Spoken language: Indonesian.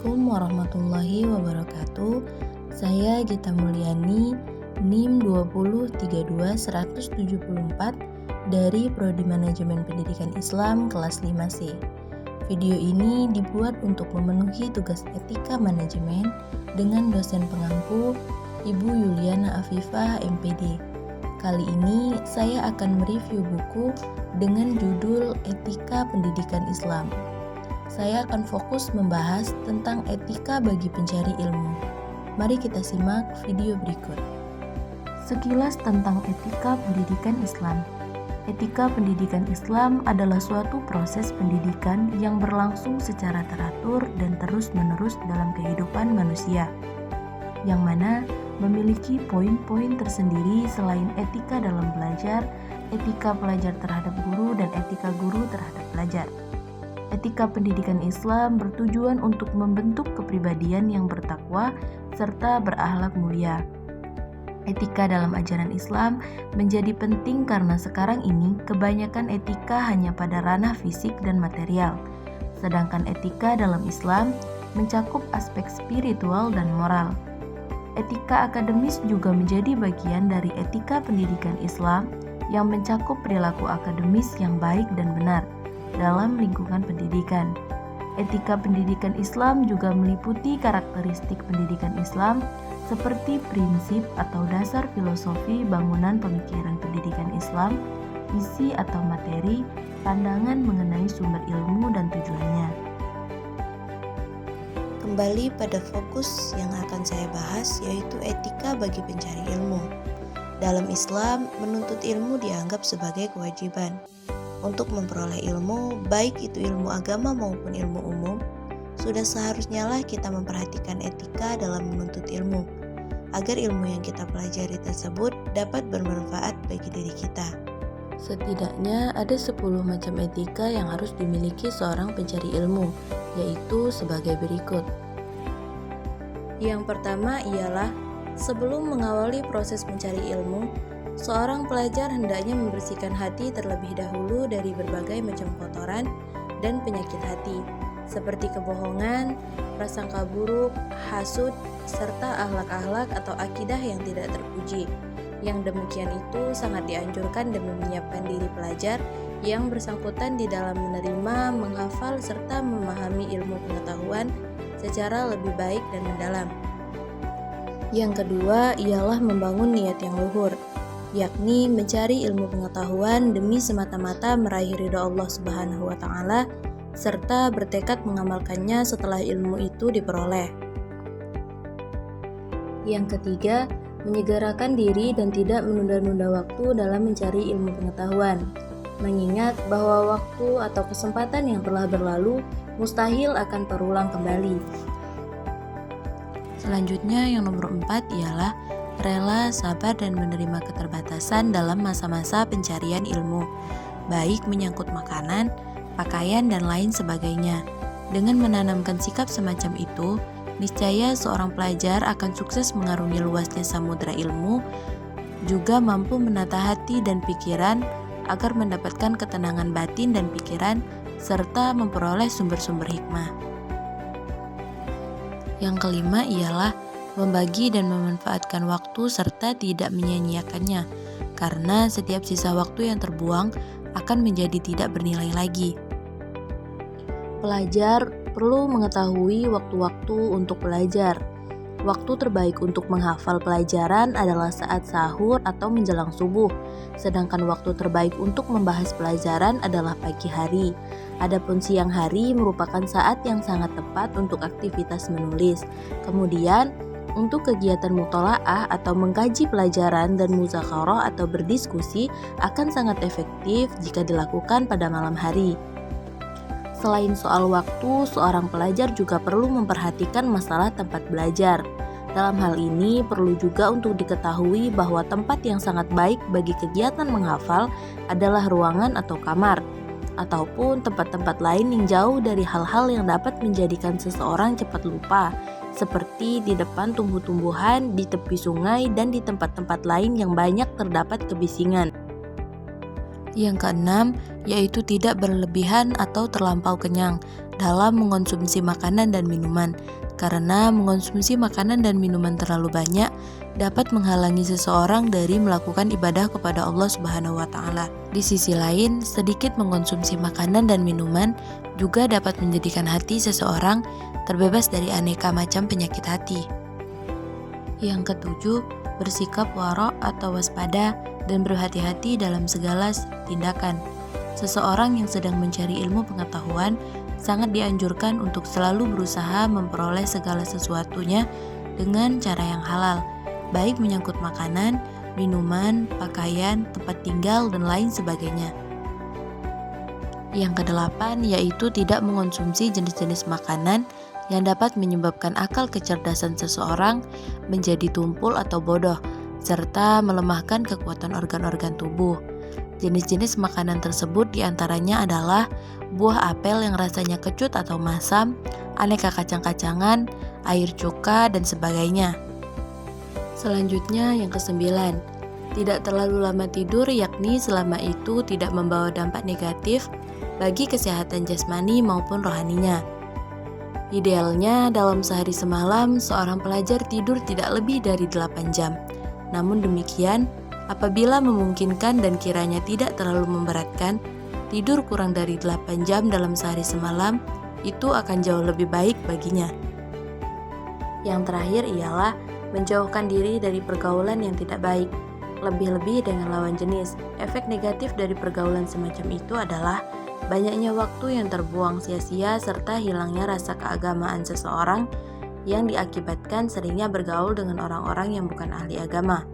Assalamualaikum warahmatullahi wabarakatuh. Saya Gita Mulyani, NIM 2032174 dari Prodi Manajemen Pendidikan Islam kelas 5C. Video ini dibuat untuk memenuhi tugas etika manajemen dengan dosen pengampu Ibu Yuliana Afifah, MPD. Kali ini saya akan mereview buku dengan judul Etika Pendidikan Islam. Saya akan fokus membahas tentang etika bagi pencari ilmu. Mari kita simak video berikut. Sekilas tentang etika pendidikan Islam. Etika pendidikan Islam adalah suatu proses pendidikan yang berlangsung secara teratur dan terus-menerus dalam kehidupan manusia, yang mana memiliki poin-poin tersendiri selain etika dalam belajar, etika pelajar terhadap guru, dan etika guru terhadap pelajar. Etika pendidikan Islam bertujuan untuk membentuk kepribadian yang bertakwa serta berakhlak mulia. Etika dalam ajaran Islam menjadi penting karena sekarang ini kebanyakan etika hanya pada ranah fisik dan material, sedangkan etika dalam Islam mencakup aspek spiritual dan moral. Etika akademis juga menjadi bagian dari etika pendidikan Islam yang mencakup perilaku akademis yang baik dan benar dalam lingkungan pendidikan. Etika pendidikan Islam juga meliputi karakteristik pendidikan Islam seperti prinsip atau dasar filosofi bangunan pemikiran pendidikan Islam, isi atau materi, pandangan mengenai sumber ilmu dan tujuannya. Kembali pada fokus yang akan saya bahas, yaitu etika bagi pencari ilmu. Dalam Islam, menuntut ilmu dianggap sebagai kewajiban. Untuk memperoleh ilmu, baik itu ilmu agama maupun ilmu umum, sudah seharusnya lah kita memperhatikan etika dalam menuntut ilmu, agar ilmu yang kita pelajari tersebut dapat bermanfaat bagi diri kita. Setidaknya ada 10 macam etika yang harus dimiliki seorang pencari ilmu, yaitu sebagai berikut. Yang pertama ialah, sebelum mengawali proses mencari ilmu, seorang pelajar hendaknya membersihkan hati terlebih dahulu dari berbagai macam kotoran dan penyakit hati, seperti kebohongan, prasangka buruk, hasud, serta akhlak-akhlak atau akidah yang tidak terpuji. Yang demikian itu sangat dianjurkan demi menyiapkan diri pelajar yang bersangkutan di dalam menerima, menghafal, serta memahami ilmu pengetahuan secara lebih baik dan mendalam. Yang kedua ialah membangun niat yang luhur, yakni mencari ilmu pengetahuan demi semata-mata meraih ridha Allah Subhanahu wa Ta'ala, serta bertekad mengamalkannya setelah ilmu itu diperoleh. Yang ketiga, menyegerakan diri dan tidak menunda-nunda waktu dalam mencari ilmu pengetahuan, mengingat bahwa waktu atau kesempatan yang telah berlalu mustahil akan terulang kembali. Selanjutnya, yang nomor 4 ialah rela, sabar, dan menerima keterbatasan dalam masa-masa pencarian ilmu, baik menyangkut makanan, pakaian, dan lain sebagainya. Dengan menanamkan sikap semacam itu, niscaya seorang pelajar akan sukses mengarungi luasnya samudera ilmu, juga mampu menata hati dan pikiran agar mendapatkan ketenangan batin dan pikiran, serta memperoleh sumber-sumber hikmah. Yang kelima ialah membagi dan memanfaatkan waktu serta tidak menyia-nyiakannya, karena setiap sisa waktu yang terbuang akan menjadi tidak bernilai lagi. Pelajar perlu mengetahui waktu-waktu untuk belajar. Waktu terbaik untuk menghafal pelajaran adalah saat sahur atau menjelang subuh, sedangkan waktu terbaik untuk membahas pelajaran adalah pagi hari. Adapun siang hari merupakan saat yang sangat tepat untuk aktivitas menulis. Kemudian, untuk kegiatan mutolaah atau mengkaji pelajaran dan muzakarah atau berdiskusi akan sangat efektif jika dilakukan pada malam hari. Selain soal waktu, seorang pelajar juga perlu memperhatikan masalah tempat belajar. Dalam hal ini, perlu juga untuk diketahui bahwa tempat yang sangat baik bagi kegiatan menghafal adalah ruangan atau kamar, ataupun tempat-tempat lain yang jauh dari hal-hal yang dapat menjadikan seseorang cepat lupa, seperti di depan tumbuh-tumbuhan, di tepi sungai, dan di tempat-tempat lain yang banyak terdapat kebisingan. Yang keenam, yaitu tidak berlebihan atau terlampau kenyang dalam mengonsumsi makanan dan minuman, karena mengonsumsi makanan dan minuman terlalu banyak dapat menghalangi seseorang dari melakukan ibadah kepada Allah Subhanahu wa Ta'ala. Di sisi lain, sedikit mengonsumsi makanan dan minuman juga dapat menjadikan hati seseorang terbebas dari aneka macam penyakit hati. Yang ketujuh, bersikap wara' atau waspada dan berhati-hati dalam segala tindakan. Seseorang yang sedang mencari ilmu pengetahuan sangat dianjurkan untuk selalu berusaha memperoleh segala sesuatunya dengan cara yang halal, baik menyangkut makanan, minuman, pakaian, tempat tinggal, dan lain sebagainya. Yang kedelapan, yaitu tidak mengonsumsi jenis-jenis makanan yang dapat menyebabkan akal kecerdasan seseorang menjadi tumpul atau bodoh, serta melemahkan kekuatan organ-organ tubuh. Jenis-jenis makanan tersebut diantaranya adalah buah apel yang rasanya kecut atau masam, aneka kacang-kacangan, air cuka, dan sebagainya. Selanjutnya yang kesembilan, tidak terlalu lama tidur, yakni selama itu tidak membawa dampak negatif bagi kesehatan jasmani maupun rohaninya. Idealnya dalam sehari semalam seorang pelajar tidur tidak lebih dari 8 jam. Namun demikian, apabila memungkinkan dan kiranya tidak terlalu memberatkan, tidur kurang dari 8 jam dalam sehari semalam itu akan jauh lebih baik baginya. Yang terakhir ialah menjauhkan diri dari pergaulan yang tidak baik, lebih-lebih dengan lawan jenis. Efek negatif dari pergaulan semacam itu adalah banyaknya waktu yang terbuang sia-sia serta hilangnya rasa keagamaan seseorang yang diakibatkan seringnya bergaul dengan orang-orang yang bukan ahli agama.